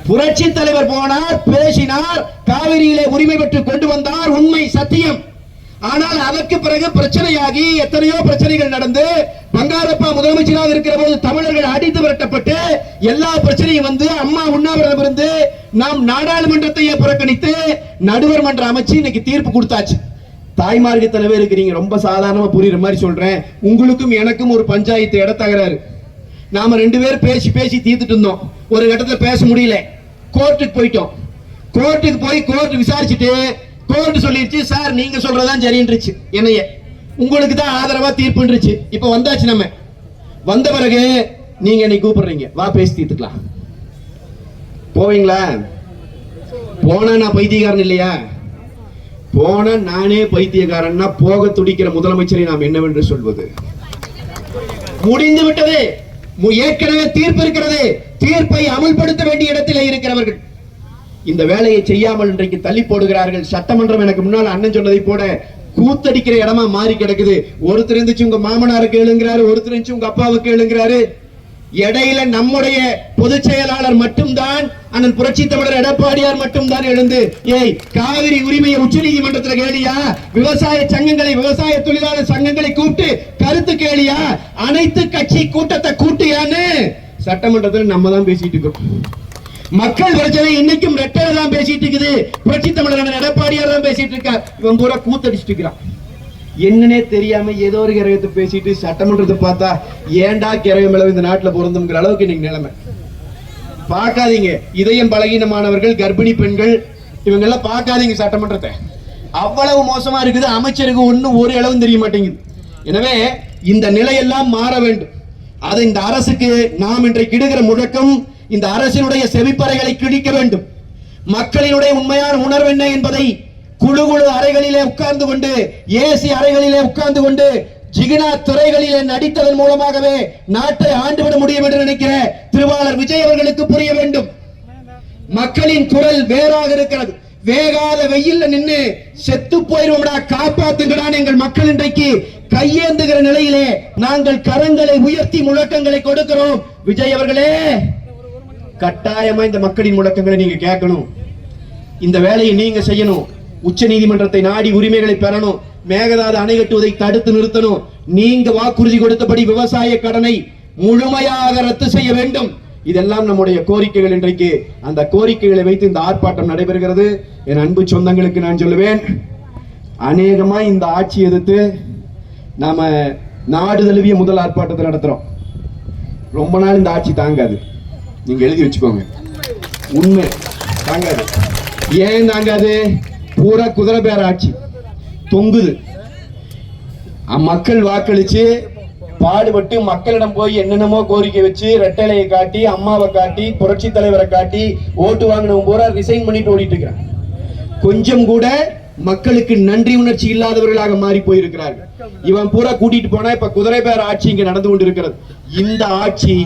புரட்சி தலைவர் போனார், பேசினார், காவிரியிலே உரிமை பெற்று கொண்டு வந்தார், உண்மை சத்தியம். ஆனால் அதற்கு பிறகு பிரச்சனையாகி எத்தனையோ பிரச்சனைகள் நடந்து பங்காரப்பா முதலமைச்சராக இருக்கிற போது தமிழர்கள் அடித்து விரட்டப்பட்டு எல்லா பிரச்சனையும் வந்து அம்மா உண்ணாவிரதம் இருந்து நாம் நாடாளுமன்றத்தையே புறக்கணித்து நடுவர் மன்றம் அமைச்சு இன்னைக்கு தீர்ப்பு கொடுத்தாச்சு. தாய்மார்க்கு தலைவர் இருக்கிறீங்க, ரொம்ப சாதாரணமா புரியுற மாதிரி சொல்றேன். உங்களுக்கும் எனக்கும் ஒரு பஞ்சாயத்து இடத்தகராறு. நாம 2 பேர் பேசி பேசி தீர்த்துட்டு இருந்தோம். ஒரு கட்டத்துல பேச முடியல, கோர்ட்டுக்கு போயிட்டோம். கோர்ட்டுக்கு போய் கோர்ட் விசாரிச்சுட்டு கோர்ட் சொல்லிருச்சு, சார் நீங்க சொல்றதான் சரின்றுச்சு, என்னைய உங்களுக்கு தான் ஆதரவா தீர்ப்புன்றுச்சு. இப்ப வந்தாச்சு. நம்ம வந்த பிறகு நீங்க என்னை கூப்பிடுறீங்க, வா பேசி தீர்த்துக்கலாம். போவீங்களா? போனா நான் பைத்தியக்காரன் இல்லையா? போன நானே பைத்தியக்காரன்னா போக துடிக்கிற முதலமைச்சரை நாம் என்னவென்று சொல்வது? முடிந்து விட்டது. ஏற்கனவே தீர்ப்பு இருக்கிறது. தீர்ப்பை அமல்படுத்த வேண்டிய இடத்திலே இருக்கிறவர்கள் இந்த வேலையை செய்யாமல் இன்றைக்கு தள்ளி போடுகிறார்கள். சட்டமன்றம் எனக்கு முன்னால் அண்ணன் சொன்னதை போல கூத்தடிக்கிற இடமா மாறி கிடக்குது. ஒருத்தர் இருந்துச்சு உங்க மாமனாருக்கு எழுங்கிறாரு, ஒருத்தர் இருந்துச்சு உங்க அப்பாவுக்கு எழுங்கிறாரு. இடையில நம்முடைய பொதுச் செயலாளர் மட்டும்தான் அண்ணன் புரட்சி தமிழர் எடப்பாடியார் மட்டும்தான் எழுந்து ஏய் காவிரி உரிமையை உச்ச நீதிமன்றத்தில் கேளியா, விவசாய சங்கங்களை விவசாய தொழிலாளர் சங்கங்களை கூப்பிட்டு கருத்து கேளியா, அனைத்து கட்சி கூட்டத்தை கூட்டியான்னு சட்டமன்றத்தில் நம்ம தான் பேசிட்டு இருக்கோம். மக்கள் பிரச்சனை இன்னைக்கும் ரெட்டரை தான் பேசிட்டு இருக்குது. புரட்சி தமிழர் எடப்பாடியார் தான் பேசிட்டு இருக்கார். இவன் பூரா கூத்தடிச்சிட்டு இருக்கிறான். என்னன்னே தெரியாம ஏதோ ஒரு கிரகத்தை பேசிட்டு சட்டமன்றத்தை பார்த்தா ஏண்டா கிரகம் அளவு இந்த நாட்டுல பொருந்துங்கிற அளவுக்கு இன்னைக்கு நிலைமை. பார்க்காதீங்க, இதயம் பலகீனமானவர்கள், கர்ப்பிணி பெண்கள், இவங்க எல்லாம் பார்க்காதீங்க சட்டமன்றத்தை. அவ்வளவு மோசமா இருக்குது. அமைச்சருக்கு ஒன்னும் ஒரு அளவும் தெரிய மாட்டேங்குது. எனவே இந்த நிலையெல்லாம் மாற வேண்டும். அது இந்த அரசுக்கு நாம் இன்றைக்கு இடுகிற முழக்கம், இந்த அரசினுடைய செவிப்பறைகளை கிழிக்க வேண்டும். மக்களினுடைய உண்மையான உணர்வு என்ன என்பதை குழு அறைகளிலே உட்கார்ந்து கொண்டு, ஏசி அறைகளிலே உட்கார்ந்து கொண்டு, ஜிகினா துறைகளிலே நடித்ததன் மூலமாகவே நாட்டை ஆண்டுவிட முடியும் என்று நினைக்கிற திருவாளர் விஜய் அவர்களுக்கு புரிய வேண்டும். மக்களின் குரல் வேறாக இருக்கிறது. வேகாத வெயில்ல நின்று செத்து போயிருவோம்டா, காப்பாத்துங்கடான்னு எங்கள் மக்கள் இன்றைக்கு கையேந்துகிற நிலையிலே நாங்கள் கரங்களை உயர்த்தி முழக்கங்களை கொடுக்கிறோம். விஜய் அவர்களே, கட்டாயமா இந்த மக்களின் முழக்கங்களை நீங்க கேட்கணும். இந்த வேலையை நீங்க செய்யணும். உச்ச நீதிமன்றத்தை நாடி உரிமைகளை பெறணும். மேகதாது அணை கட்டுவதை தடுத்து நிறுத்தணும். நீங்க வாக்குறுதி கொடுத்தபடி விவசாய கடனை முழுமையாக ரத்து செய்ய வேண்டும். இதெல்லாம் நம்முடைய கோரிக்கைகள். இன்றைக்கு அந்த கோரிக்கைகளை வைத்து இந்த ஆர்ப்பாட்டம் நடைபெறுகிறது. என் அன்பு சொந்தங்களுக்கு நான் சொல்லுவேன், அநேகமா இந்த ஆட்சி எதிர்த்து நாம நாடு தழுவிய முதல் ஆர்ப்பாட்டத்தை நடத்துறோம். ரொம்ப நாள் இந்த ஆட்சி தாங்காது. நீங்க எழுதி வச்சுக்கோங்க. உண்மை தாங்காது. ஏன் தாங்காது? பூரா குதிரை பேர ஆட்சி தொங்குது. மக்கள் வாக்களிச்சு பாடுபட்டு மக்களிடம் போய் என்னென்னமோ கோரிக்கை வச்சு ரெட்டலையை காட்டி, அம்மாவை காட்டி, புரட்சி தலைவரை காட்டி ஓட்டு வாங்கினவங்க பூரா ரிசைன் பண்ணிட்டு ஓடிட்டு இருக்கிறாங்க. கொஞ்சம் கூட மக்களுக்கு நன்றி உணர்ச்சி இல்லாதவர்களாக மாறி போயிருக்கிறார்கள். இவன் பூரா கூட்டிட்டு போனா இப்ப குதிரை பேர ஆட்சி இங்க நடந்து கொண்டிருக்கிறது. இந்த ஆட்சி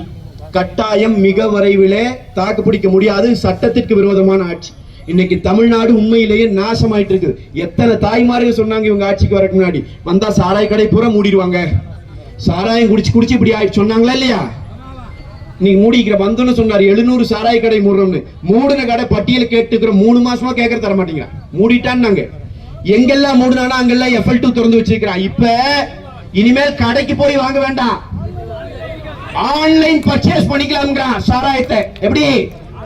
கட்டாயம் மிக விரைவிலே தாக்கு பிடிக்க முடியாது. சட்டத்திற்கு விரோதமான ஆட்சி. இன்னைக்கு தமிழ்நாடு உண்மையிலேயே நாசமாயிட்டு இருக்கு. எத்தனை தாய்மார்கள் சொன்னாங்க இவங்க ஆட்சிக்கு வரக்கு முன்னாடி, வந்தா சாராய கடை பூரா மூடிடுவாங்க, சாராயம் குடிச்சு குடிச்சு இப்படி ஆயிடுச்சு சொன்னாங்களா இல்லையா? நீங்க மூடிக்கிற வந்தோன்னு சொன்னாரு 700 சாராய கடை மூடுறோம்னு. மூடின கடை பட்டியல் கேட்டுக்கிற 3 மாசமா கேட்கற தர மாட்டேங்கிறான். மூடிட்டான்னு எங்கெல்லாம் மூடுனானா அங்கெல்லாம் FL2 திறந்து வச்சிருக்கிறான். இப்ப இனிமேல் கடைக்கு போய் வாங்க வேண்டாம், ஆன்லைன் பர்ச்சேஸ் பண்ணிக்கலாம்ங்கிறான் சாராயத்தை. எப்படி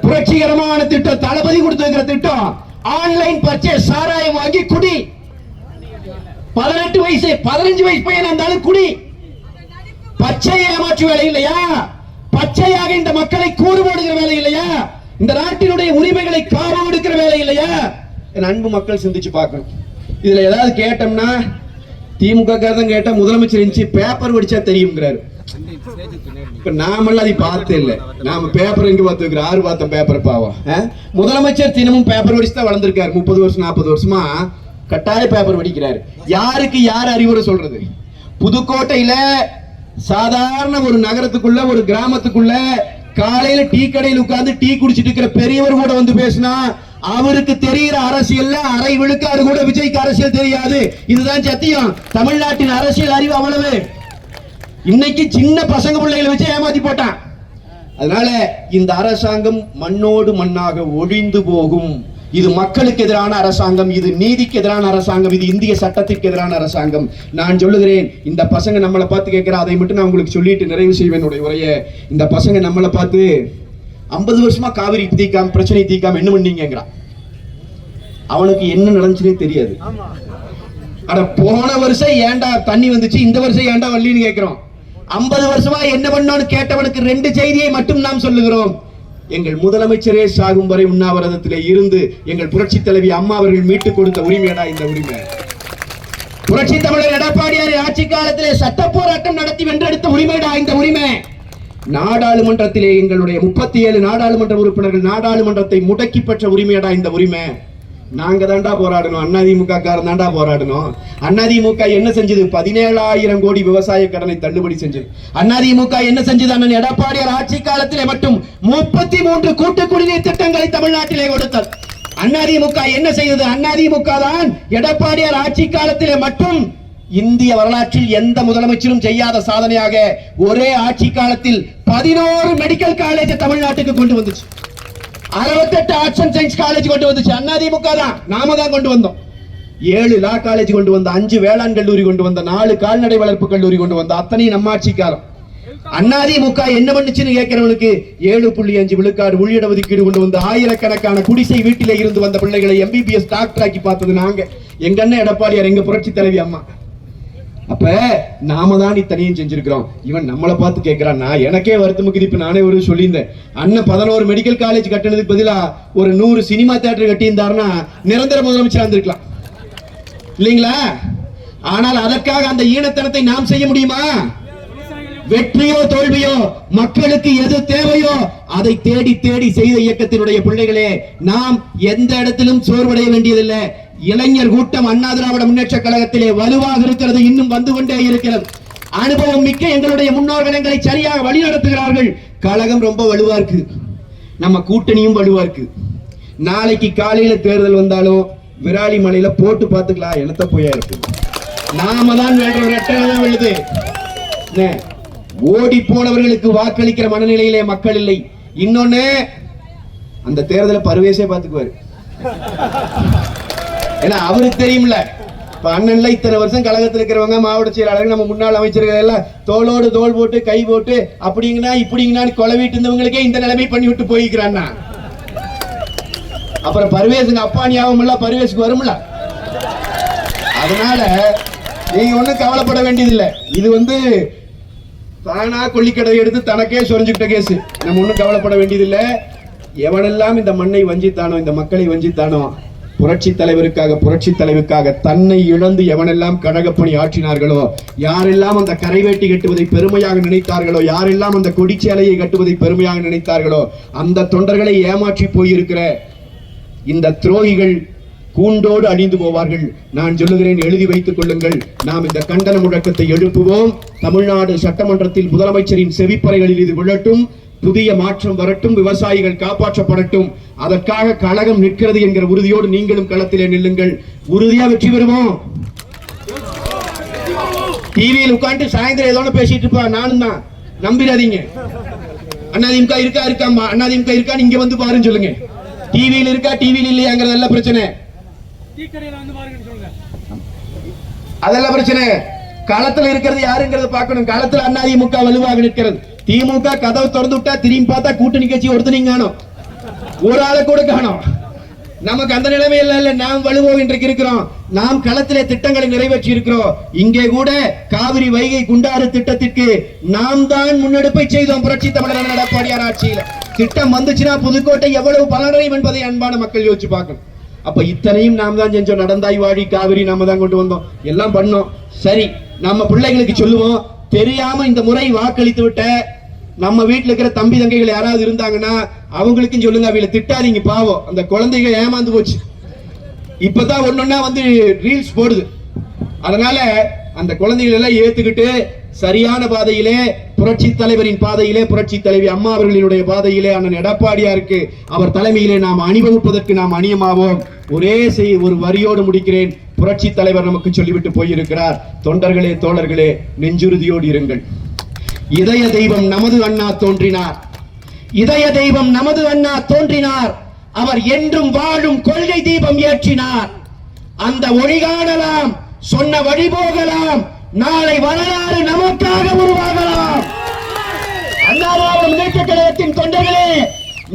புரட்சிகரமான திட்டம், தளபதி கொடுத்திருக்கிற திட்டம். ஆன்லைன் பர்ச்சேஸ், சாராயம் வாங்கி குடி. 18 வயசு 15 வயசு பையன் இருந்தாலும் குடி. பச்சை ஏமாற்று வேலை இல்லையா? பச்சையாக இந்த மக்களை கூறு போடுகிற வேலை இல்லையா? இந்த நாட்டினுடைய உரிமைகளை காவு கொடுக்கிற வேலை இல்லையா? என் அன்பு மக்கள் சிந்திச்சு பார்க்கணும். இதுல ஏதாவது கேட்டோம்னா, திமுக காரதான் கேட்டா முதலமைச்சர் இருந்துச்சு பேப்பர் படிச்சா தெரியுங்கிறாரு. இப்ப நாமெல்லாம் அதை பார்த்தே இல்ல. நாம பேப்பர் எங்க பார்த்து ஆறு பார்த்தோம் பேப்பர் பாவம். முதலமைச்சர் தினமும் பேப்பர் படிச்சு தான் வளர்ந்திருக்காரு. 30 வருஷம் 40 வருஷமா கட்டாய பேப்பர் படிக்கிறாரு. யாருக்கு யார் அறிவுரை சொல்றது? புதுக்கோட்டையில சாதாரண ஒரு நகரத்துக்குள்ள, ஒரு கிராமத்துக்குள்ள காலையில டீ கடையில் உட்கார்ந்து டீ குடிச்சிட்டு இருக்கிற பெரியவர் கூட வந்து பேசினா அவருக்கு தெரிகிற அரசியல்ல அரை விழுக்காடு கூட விஜய்க்கு அரசியல் தெரியாது. இதுதான் சத்தியம். தமிழ்நாட்டின் அரசியல் அறிவு அவ்வளவு. இன்னைக்கு சின்ன பசங்க பிள்ளைகளை வச்சு ஏமாத்தி போட்டான். அதனால இந்த அரசாங்கம் மண்ணோடு மண்ணாக ஒழிந்து போகும். இது மக்களுக்கு எதிரான அரசாங்கம், இது நீதிக்கு எதிரான அரசாங்கம், இது இந்திய சட்டத்திற்கு எதிரான அரசாங்கம். நான் சொல்லுகிறேன், இந்த பசங்க நம்மளை பார்த்து கேட்கிற அதை மட்டும் நான் உங்களுக்கு சொல்லிட்டு நிறைவு செய்வேன் உரைய. இந்த பசங்க நம்மளை பார்த்து 50 வருஷமா காவிரி தீக்காம பிரச்சனை தீக்காம என்ன பண்ணீங்கிறான். அவனுக்கு என்ன நடந்துச்சுன்னே தெரியாது. அட போன வருஷம் ஏண்டா தண்ணி வந்துச்சு, இந்த வருஷம் ஏண்டா வள்ளின்னு கேட்கிறோம். 50 வருஷமா என்ன பண்ணோன்னு கேட்டவனுக்கு 2 செய்தியை மட்டும் நாம் சொல்லுகிறோம். எங்கள் முதலமைச்சரே சாகும் வரை உண்ணாவிரதத்திலே இருந்து எங்கள் புரட்சி தலைவி அம்மா அவர்கள் மீட்டுக் கொடுத்த உரிமையடா இந்த உரிமை. புரட்சி தமிழர் எடப்பாடியார் ஆட்சி காலத்திலே சட்ட போராட்டம் நடத்தி வென்றெடுத்த உரிமையடா இந்த உரிமை. நாடாளுமன்றத்திலே எங்களுடைய 37 நாடாளுமன்ற உறுப்பினர்கள் நாடாளுமன்றத்தை முடக்கி பெற்ற உரிமையடா இந்த உரிமை. நாங்க தாண்டா போராடணும், அதிமுக காரன் தாண்டா போராடணும். அதிமுக என்ன செஞ்சது? 17,000 கோடி விவசாய கடனை தள்ளுபடி செஞ்சது. அதிமுக என்ன செஞ்சது? அண்ணன் எடப்பாடியார் ஆட்சி காலத்திலே மட்டும் 33 கூட்டு குடிநீர் திட்டங்களை தமிழ்நாட்டிலே கொடுத்தது. அதிமுக என்ன செய்தது? அதிமுக தான் எடப்பாடியார் ஆட்சி காலத்திலே மட்டும் இந்திய வரலாற்றில் எந்த முதலமைச்சரும் செய்யாத சாதனையாக ஒரே ஆட்சி காலத்தில் 11 மெடிக்கல் காலேஜ் தமிழ்நாட்டுக்கு கொண்டு வந்துச்சு. 68 ஆர்ட்ஸ் அண்ட் சயின்ஸ் காலேஜ் கொண்டு வந்துச்சு. அதிமுக தான், நாம தான் கொண்டு வந்தோம். 7 லா காலேஜ் கொண்டு வந்த, 5 வேளாண் கல்லூரி கொண்டு வந்த, 4 கால்நடை வளர்ப்பு கல்லூரி கொண்டு வந்த, அத்தனை நம்ம ஆட்சிக்காரம். அதிமுக என்ன பண்ணுச்சுன்னு கேட்கிறவனுக்கு 7.5 விழுக்காடு உள்ளிட ஒதுக்கீடு கொண்டு வந்து ஆயிரக்கணக்கான குடிசை வீட்டிலே இருந்து வந்த பிள்ளைகளை MBBS டாக்டர் ஆக்கி பார்த்தது நாங்க. எங்க அண்ணன் எடப்பாடியார், எங்க புரட்சி தலைவி அம்மா. அப்ப நாம தான் இத்தனையும் செஞ்சிருக்கிறோம். இவன் நம்மளை பார்த்து கேட்கிறான். நான் எனக்கே வருத்தமுக்கு இப்ப நானே ஒரு சொல்லியிருந்தேன். அண்ணன் 11 மெடிக்கல் காலேஜ் கட்டினதுக்கு பதிலா ஒரு 100 சினிமா தியேட்டர் கட்டி இருந்தாருன்னா நிரந்தர முதலமைச்சர் வந்திருக்கலாம் இல்லைங்களா? ஆனால் அதற்காக அந்த ஈனத்தனத்தை நாம் செய்ய முடியுமா? வெற்றியோ தோல்வியோ, மக்களுக்கு எது தேவையோ அதை தேடி தேடி செய்த இயக்கத்தினுடைய பிள்ளைகளே, நாம் எந்த இடத்திலும் சோர்வடைய வேண்டியதில்லை. இளைஞர் கூட்டம் அண்ணா திராவிட முன்னேற்ற கழகத்திலே வலுவாக இருக்கிறது, இன்னும் வந்து கொண்டே இருக்கிறது. அனுபவம் மிக்க எங்களுடைய முன்னோர்கள் எங்களை சரியாக வழி நடத்துகிறார்கள். கழகம் ரொம்ப வலுவா இருக்கு, நம்ம கூட்டணியும் வலுவா இருக்கு. நாளைக்கு காலையில தேர்தல் வந்தாலும் விராலி மலையில போட்டு பார்த்துக்கலாம், என்னத்த போயா இருக்கு. நாம தான் விழுது. ஓடி போனவர்களுக்கு வாக்களிக்கிற மனநிலையிலே மக்கள் இல்லை. இன்னொன்னு, அந்த தேர்தலை பர்வேஸே பார்த்துக்குவாரு. ஏன்னா அவருக்கு தெரியும்ல, இப்ப அண்ணன்ல இத்தனை வருஷம் கழகத்தில் இருக்கிறவங்க, மாவட்ட செயலாளர்கள், நம்ம முன்னாள் அமைச்சர்கள் எல்லாம் தோளோடு தோல் போட்டு கை போட்டு அப்படிங்கன்னா இப்படிங்கன்னா கொலவிட்டு இருந்தவங்களுக்கே இந்த நிலைமை பண்ணி விட்டு போய்க்கிறான்னா, அப்புறம் பர்வேஸுங்க அப்பா ஞாபகம் இல்ல, பர்வேஸுக்கு வரும்ல. அதனால நீங்க ஒண்ணும் கவலைப்பட வேண்டியதில்லை. இது தானா கொல்லிக்கடை எடுத்து தனக்கே சொரிஞ்சுக்கிட்ட கேஸ். நம்ம ஒண்ணும் கவலைப்பட வேண்டியதில்லை. எவனெல்லாம் இந்த மண்ணை வஞ்சித்தானோ, இந்த மக்களை வஞ்சித்தானோ, புரட்சி தலைவருக்காக தன்னை இழந்து எவனெல்லாம் கழகப்பணி ஆற்றினார்களோ, யாரெல்லாம் அந்த கரைவேட்டி கட்டுவதை பெருமையாக நினைத்தார்களோ, யாரெல்லாம் அந்த கொடிச்சேலையை கட்டுவதை பெருமையாக நினைத்தார்களோ, அந்த தொண்டர்களை ஏமாற்றி போயிருக்கிற இந்த துரோகிகள் கூண்டோடு அணிந்து போவார்கள். நான் சொல்லுகிறேன், எழுதி வைத்துக் கொள்ளுங்கள். நாம் இந்த கண்டன முழக்கத்தை எழுப்புவோம். தமிழ்நாடு சட்டமன்றத்தில் முதலமைச்சரின் செவிப்பறைகளில் இது விழட்டும். புதிய மாற்றம் வரட்டும், விவசாயிகள் காப்பாற்றப்படட்டும். அதற்காக கழகம் நிற்கிறது என்கிற உறுதியோடு நீங்களும் களத்திலே நில்லுங்கள். உறுதியா வெற்றி பெறுவோம். டிவியில் உட்காந்து சாயந்தரம் ஏதோ பேசிட்டு இருப்பா, நானும் தான், நம்பிடாதீங்க. அதிமுக இருக்காமா, அதிமுக இருக்கான்னு இங்க வந்து பாருன்னு சொல்லுங்க. டிவியில் இருக்கா, டிவியில் இல்லையாங்கிறது எல்லாம் பிரச்சனை, அதெல்லாம் பிரச்சனை. களத்துல இருக்கிறது யாருங்கிறது பார்க்கணும். களத்துல அதிமுக வலுவாக நிற்கிறது. திமுக கதவை திறந்து விட்டா திரும்பி பார்த்தா கூட்டணி கட்சி ஒருத்தனையும் காணும், ஒரு ஆளை கூட காணும். நமக்கு அந்த நிலைமை இல்ல. நாம் வலுவோம் இன்றைக்கு இருக்கிறோம். நாம் களத்திலே திட்டங்களை நிறைவேற்றி இருக்கிறோம். இங்கே கூட காவிரி வைகை குண்டாறு திட்டத்திற்கு நாம் தான் முன்னெடுப்பை செய்தோம். புரட்சி தமிழர் எடப்பாடியார் ஆட்சியில் திட்டம் வந்துச்சுன்னா புதுக்கோட்டை எவ்வளவு பலனடையும் என்பதை அன்பான மக்கள் யோசிச்சு பார்க்கணும். அப்ப இத்தனையும் நாம் தான் செஞ்சோம். நடந்தாய் வாழி காவிரி நாம தான் கொண்டு வந்தோம், எல்லாம் பண்ணோம். சரி, நம்ம பிள்ளைகளுக்கு சொல்லுவோம், தெரியாம இந்த முறை வாக்களித்து விட்ட நம்ம வீட்டுல இருக்கிற தம்பி தங்கைகள் யாராவது இருந்தாங்கன்னா அவங்களுக்கும் சொல்லுங்க, அவங்கள திட்டாதீங்க, பாவம் அந்த குழந்தைகள் ஏமாந்து போச்சு. இப்பதான் ஒன்னொன்னா ரீல்ஸ் போடுது. அதனால அந்த குழந்தைகள் எல்லாம் ஏத்துக்கிட்டு சரியான பாதையிலே, புரட்சி தலைவரின் பாதையிலே, புரட்சி தலைவி அம்மா அவர்களினுடைய பாதையிலே, அண்ணன் எடப்பாடியாருக்கு அவர் தலைமையிலே நாம் அணிவகுப்பதற்கு நாம் அணியமாவோம். ஒரு வரியோடு முடிக்கிறேன். புரட்சி தலைவர் நமக்கு சொல்லிவிட்டு போயிருக்கிறார், தொண்டர்களே தோழர்களே, நெஞ்சுறுதியோடு இருங்கள். இதய தெய்வம் நமது அண்ணா தோன்றினார், இதய தெய்வம் நமது அண்ணா தோன்றினார். அவர் என்றும் வாழும் கொள்கை தீபம் ஏற்றினார். அந்த ஒளி காணலாம், சொன்ன வழி போகலாம், நாளை வரலாறு நமக்காக உருவாகலாம். அண்ணா திராவிட முன்னேற்ற கழகத்தின் தொண்டர்களே,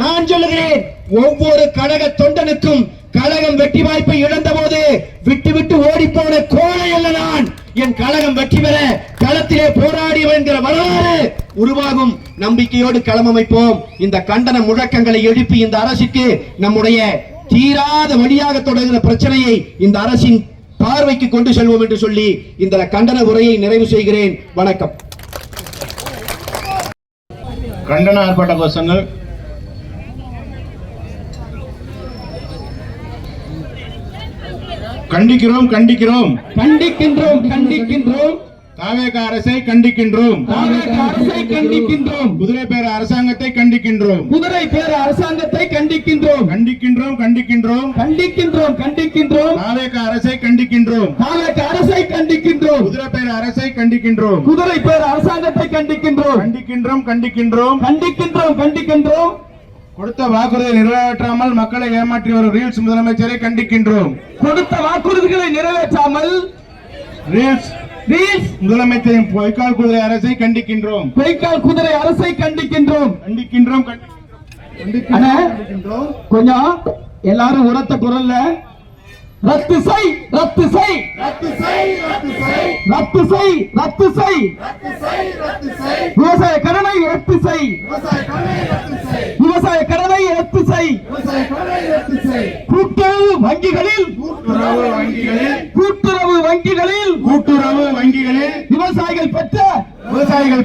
நான் சொல்லுகிறேன், ஒவ்வொரு கழக தொண்டனுக்கும் கழகம் வெற்றி வாய்ப்பை இழந்த போது விட்டு விட்டு ஓடி போன கோழை அல்ல நான். என் கழகம் வெற்றி பெற களத்திலே போராடி என்கிற வரலாறு உருவாகும் நம்பிக்கையோடு களம் அமைப்போம். இந்த கண்டன முழக்கங்களை எழுப்பி இந்த அரசுக்கு நம்முடைய தீராத வழியாக தொடங்குகிற பிரச்சனையை இந்த அரசின் பார்வைக்கு கொண்டு செல்வோம் என்று சொல்லி இந்த கண்டன உரையை நிறைவு செய்கிறேன். வணக்கம். கண்டன ஆர்ப்பாட்ட கோஷங்கள் கண்டிக்கிறோம் கண்டிக்கிறோம் கண்டிக்கின்றோம் கண்டிக்கின்றோம். தாவேக அரசை கண்டிக்கின்றோம். தாவேக அரசை கண்டிக்கின்றோம். குதிரை பேர அரசாங்கத்தை கண்டிக்கின்றோம். குதிரை பேர அரசாங்கத்தை கண்டிக்கின்றோம். கண்டிக்கின்றோம் கண்டிக்கின்றோம். கண்டிக்கின்றோம் கண்டிக்கின்றோம். தாவேக அரசை கண்டிக்கின்றோம். தாவேக அரசை கண்டிக்கின்றோம். குதிரை பேர அரசை கண்டிக்கின்றோம். குதிரை பேர அரசாங்கத்தை கண்டிக்கின்றோம். கண்டிக்கின்றோம் கண்டிக்கின்றோம். கண்டிக்கின்றோம் கண்டிக்கின்றோம். கொடுத்த வாக்குறுதியை நிறைவேற்றாமல் மக்களை ஏமாற்றி வரும் ரீல்ஸ் முதலமைச்சரை கண்டிக்கின்றோம். கொடுத்த வாக்குறுதிகளை நிறைவேற்றாமல் ரீல்ஸ் முதலமைச்சரின் பொய்க்கால் குதிரை அரசை கண்டிக்கின்றோம். பொய்க்கால் குதிரை அரசை கண்டிக்கின்றோம். கண்டிக்கின்றோம் அண்ணா, கொஞ்சம் எல்லாரும் உரத்த குரல்ல ரத்து செய் ரத்து செய் ரத்து செய் ரத்து செய் ரத்து செய் ரத்து செய் ரத்து செய் ரத்து செய் விவசாய கடனை ரத்து செய் விவசாய கடனை ரத்து செய் விவசாய கடனை ரத்து செய் விவசாய கடனை ரத்து செய் கூட்டுறவு வங்கிகளில் கூட்டுறவு வங்கிகளில் விவசாயிகள்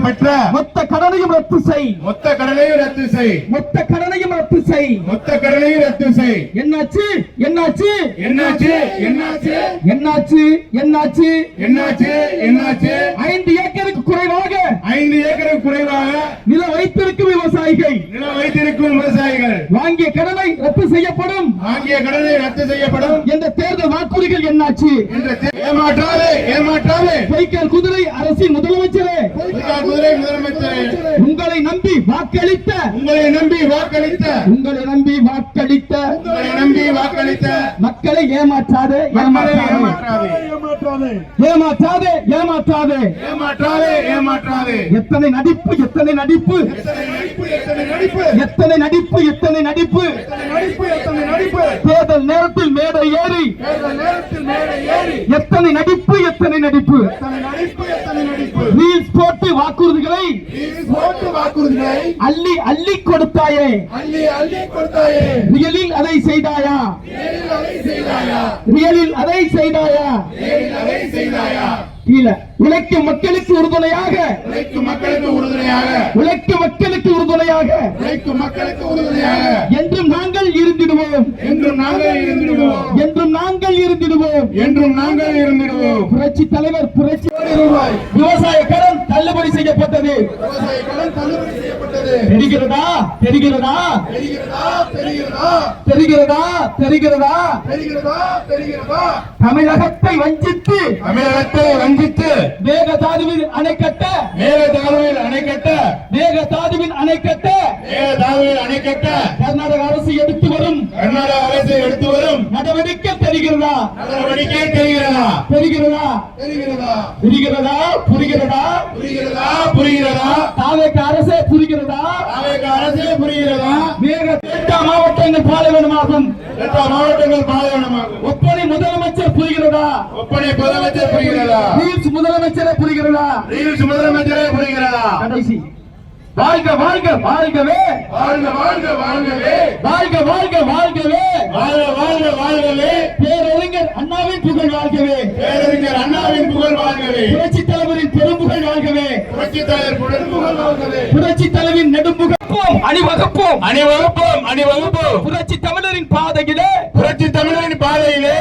பெற்ற மொத்த கடனையும் ரத்து செய் மொத்த கடனையும் ரத்து செய் மொத்த கடனையும் ரத்து செய் மொத்த கடனையும் ரத்து செய். என்னாச்சு என்னாச்சு என்னாச்சு என்னாச்சு என்னாச்சு என்னாச்சு என்னாச்சு என்னாச்சு 5 ஏக்கருக்கு குறைவாக 5 ஏக்கருக்கு குறைவாக நிலம் வைத்திருக்கும் விவசாயிகள் வாங்கிய கடனை ரத்து செய்யப்படும் என்ற தேர்தல் வாக்குறுதிகள் என்னாச்சு? ஏமாற்றாதே ஏமாற்றாதே. பொய்க்கால் குதிரை அரசின் முதலமைச்சரே, உங்களை நம்பி வாக்களித்த மக்களை ஏமாற்றாதே ஏமாற்றாதே ஏமாற்றாதே ஏமாற்றாதே. எத்தனை நடிப்பு எத்தனை நடிப்பு எத்தனை நடிப்பு எத்தனை நடிப்பு. தேர்தல் நேரத்தில் மேடை ஏறி எத்தனை நடிப்பு எத்தனை நடிப்பு. ரீல்ஸ் போட்டு வாக்குறுதிகளை அள்ளி அள்ளி கொடுத்தாயே, ரியலில் அதை செய்தாயா? ரியலில் அதை செய்தாயா? கீழே உழைக்கும் மக்களுக்கு உறுதுணையாக என்றும் நாங்கள் இருந்திடுவோம் என்றும் நாங்கள் இருந்திடுவோம். புரட்சி தலைவர் புரட்சி விவசாய கடன் தள்ளுபடி செய்யப்பட்டது. தெரிகிறதா தெரிகிறதா தெரிகிறதா தெரிகிறதா. தமிழகத்தை வஞ்சித்து மேகதாதுவில் அணை கட்ட கர்நாடக அரசு எடுத்து வரும் நடவடிக்கை தெரிகிறதா புரிகிறதா? தாவேக அரசே புரிகிறதா? மாவட்டங்கள் பாலைவனமாகும். ஒப்பனை முதலமைச்சர் புரிகிறதா? முதலமைச்சரே புரிகிறதா? கடைசி வாழ்க வாழ்க வாழ்கவே வாழ்க வாழ்க வாழ்கவே பேரறிஞர் அண்ணாவின் புகழ் வாழ்கவே புரட்சி தலைவரின் பெரும்புகழ் வாழ்கவே புரட்சி தலைவின் நெடும்புகழ் அணிவகுப்போம் புரட்சி தமிழரின் பாதையிலே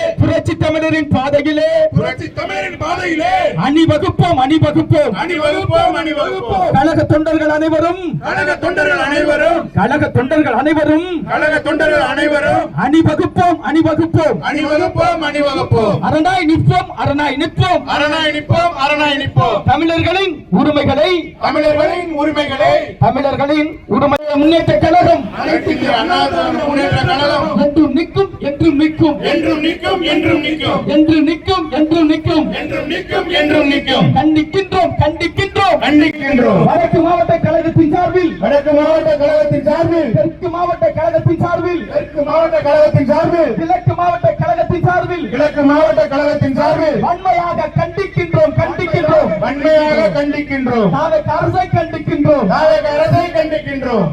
அணிவகுப்போம் கழக தொண்டர்கள் அனைவரும் அணிவகுப்போம் அரணாய் நிற்போம் தமிழர்களின் உரிமைகளை முன்னேற்ற கழகம் என்றும் நிற்கும். கண்டிக்கின்றோம். வடக்கு மாவட்ட கழகத்தின் சார்பில் தெற்கு மாவட்ட கழகத்தின் சார்பில் கிழக்கு மாவட்ட கழகத்தின் சார்பில் வன்மையாக கண்டிக்கின்றோம். தாவேக அரசை கண்டிக்கின்றோம்.